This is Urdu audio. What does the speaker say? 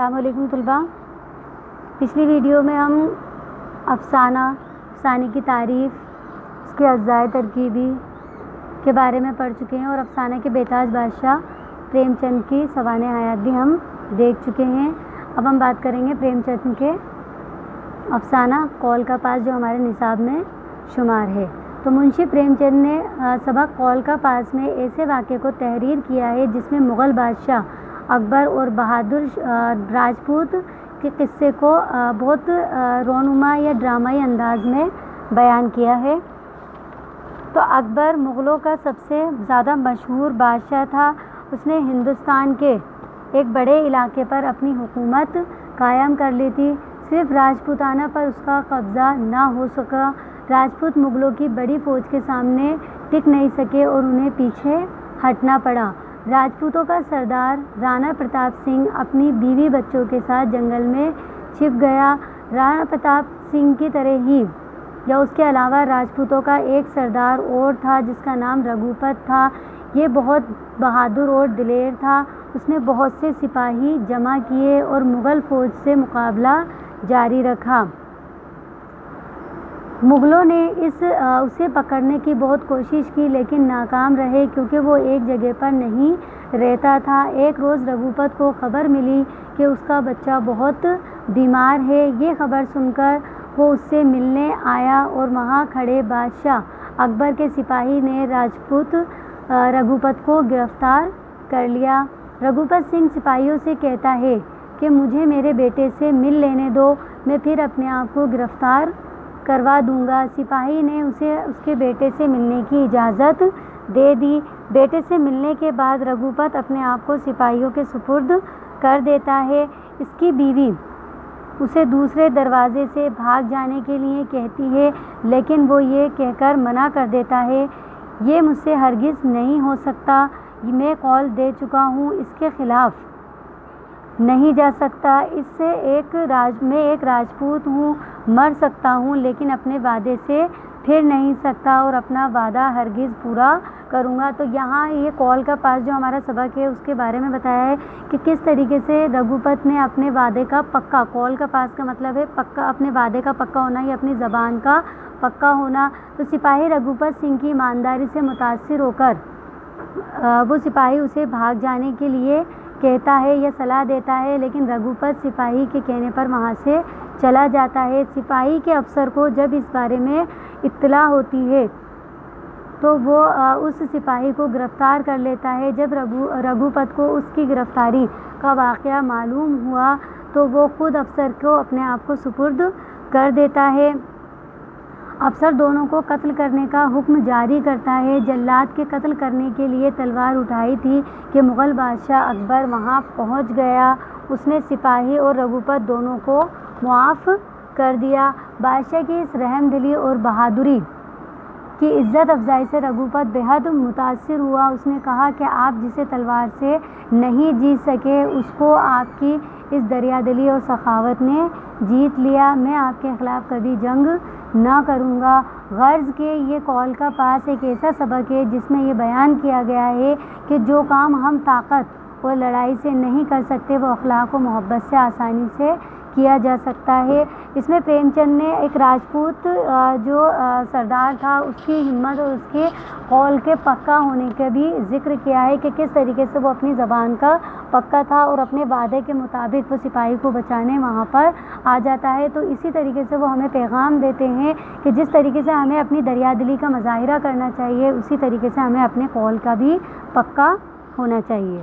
السلام علیکم طلباء۔ پچھلی ویڈیو میں ہم افسانے کی تعریف، اس کے اجزائے ترکیبی کے بارے میں پڑھ چکے ہیں اور افسانہ کے بیتاج بادشاہ پریم چند کی سوانح حیات بھی ہم دیکھ چکے ہیں۔ اب ہم بات کریں گے پریم چند کے افسانہ قول کا پاس جو ہمارے نصاب میں شمار ہے۔ تو منشی پریم چند نے سبق قول کا پاس میں ایسے واقعے کو تحریر کیا ہے جس میں مغل بادشاہ اکبر اور بہادر راجپوت کے قصے کو بہت رونما یا ڈرامائی انداز میں بیان کیا ہے۔ تو اکبر مغلوں کا سب سے زیادہ مشہور بادشاہ تھا۔ اس نے ہندوستان کے ایک بڑے علاقے پر اپنی حکومت قائم کر لی تھی۔ صرف راجپوتانہ پر اس کا قبضہ نہ ہو سکا۔ راجپوت مغلوں کی بڑی فوج کے سامنے ٹک نہیں سکے اور انہیں پیچھے ہٹنا پڑا۔ راجپوتوں کا سردار رانا پرتاپ سنگھ اپنی بیوی بچوں کے ساتھ جنگل میں چھپ گیا۔ رانا پرتاپ سنگھ کی طرح ہی یا اس کے علاوہ راجپوتوں کا ایک سردار اور تھا جس کا نام رگھوپت تھا۔ یہ بہت بہادر اور دلیر تھا۔ اس نے بہت سے سپاہی جمع کیے اور مغل فوج سے مقابلہ جاری رکھا۔ مغلوں نے اسے پکڑنے کی بہت کوشش کی لیکن ناکام رہے کیونکہ وہ ایک جگہ پر نہیں رہتا تھا۔ ایک روز رگھوپت کو خبر ملی کہ اس کا بچہ بہت بیمار ہے۔ یہ خبر سن کر وہ اس سے ملنے آیا اور وہاں کھڑے بادشاہ اکبر کے سپاہی نے رگھوپت کو گرفتار کر لیا۔ رگھوپت سنگھ سپاہیوں سے کہتا ہے کہ مجھے میرے بیٹے سے مل لینے دو، میں پھر اپنے آپ کو گرفتار کروا دوں گا۔ سپاہی نے اسے اس کے بیٹے سے ملنے کی اجازت دے دی۔ بیٹے سے ملنے کے بعد رگھوپت اپنے آپ کو سپاہیوں کے سپرد کر دیتا ہے۔ اس کی بیوی اسے دوسرے دروازے سے بھاگ جانے کے لیے کہتی ہے لیکن وہ یہ کہہ کر منع کر دیتا ہے، یہ مجھ سے ہرگز نہیں ہو سکتا، میں قول دے چکا ہوں، اس کے خلاف نہیں جا سکتا۔ میں ایک راجپوت ہوں، مر سکتا ہوں لیکن اپنے وعدے سے پھر نہیں سکتا اور اپنا وعدہ ہرگز پورا کروں گا۔ تو یہاں یہ قول کا پاس جو ہمارا سبق ہے اس کے بارے میں بتایا ہے کہ کس طریقے سے رگھوپت نے اپنے وعدے کا پکا، قول کا پاس کا مطلب ہے پکا، اپنے وعدے کا پکا ہونا یا اپنی زبان کا پکا ہونا۔ تو سپاہی رگھوپت سنگھ کی ایمانداری سے متاثر ہو کر وہ سپاہی اسے بھاگ جانے کے لیے کہتا ہے یا صلاح دیتا ہے لیکن رگھوپت سپاہی کے کہنے پر وہاں سے چلا جاتا ہے۔ سپاہی کے افسر کو جب اس بارے میں اطلاع ہوتی ہے تو وہ اس سپاہی کو گرفتار کر لیتا ہے۔ جب رگھوپت کو اس کی گرفتاری کا واقعہ معلوم ہوا تو وہ خود افسر کو اپنے آپ کو سپرد کر دیتا ہے۔ افسر دونوں کو قتل کرنے کا حکم جاری کرتا ہے۔ جلاد کے قتل کرنے کے لیے تلوار اٹھائی تھی کہ مغل بادشاہ اکبر وہاں پہنچ گیا۔ اس نے سپاہی اور رگھوپت دونوں کو معاف کر دیا۔ بادشاہ کی اس رحم دلی اور بہادری کی عزت افزائی سے رگھوپت بہت متاثر ہوا۔ اس نے کہا کہ آپ جسے تلوار سے نہیں جیت سکے اس کو آپ کی اس دریا دلی اور سخاوت نے جیت لیا۔ میں آپ کے خلاف کبھی جنگ نہ کروں گا۔ غرض کہ یہ قول کا پاس ایک ایسا سبق ہے جس میں یہ بیان کیا گیا ہے کہ جو کام ہم طاقت اور لڑائی سے نہیں کر سکتے وہ اخلاق و محبت سے آسانی سے کیا جا سکتا ہے۔ اس میں پریم چند نے ایک راجپوت جو سردار تھا اس کی ہمت اور اس کے قول کے پکا ہونے کا بھی ذکر کیا ہے کہ کس طریقے سے وہ اپنی زبان کا پکا تھا اور اپنے وعدے کے مطابق وہ سپاہی کو بچانے وہاں پر آ جاتا ہے۔ تو اسی طریقے سے وہ ہمیں پیغام دیتے ہیں کہ جس طریقے سے ہمیں اپنی دریا دلی کا مظاہرہ کرنا چاہیے اسی طریقے سے ہمیں اپنے قول کا بھی پکا ہونا چاہیے۔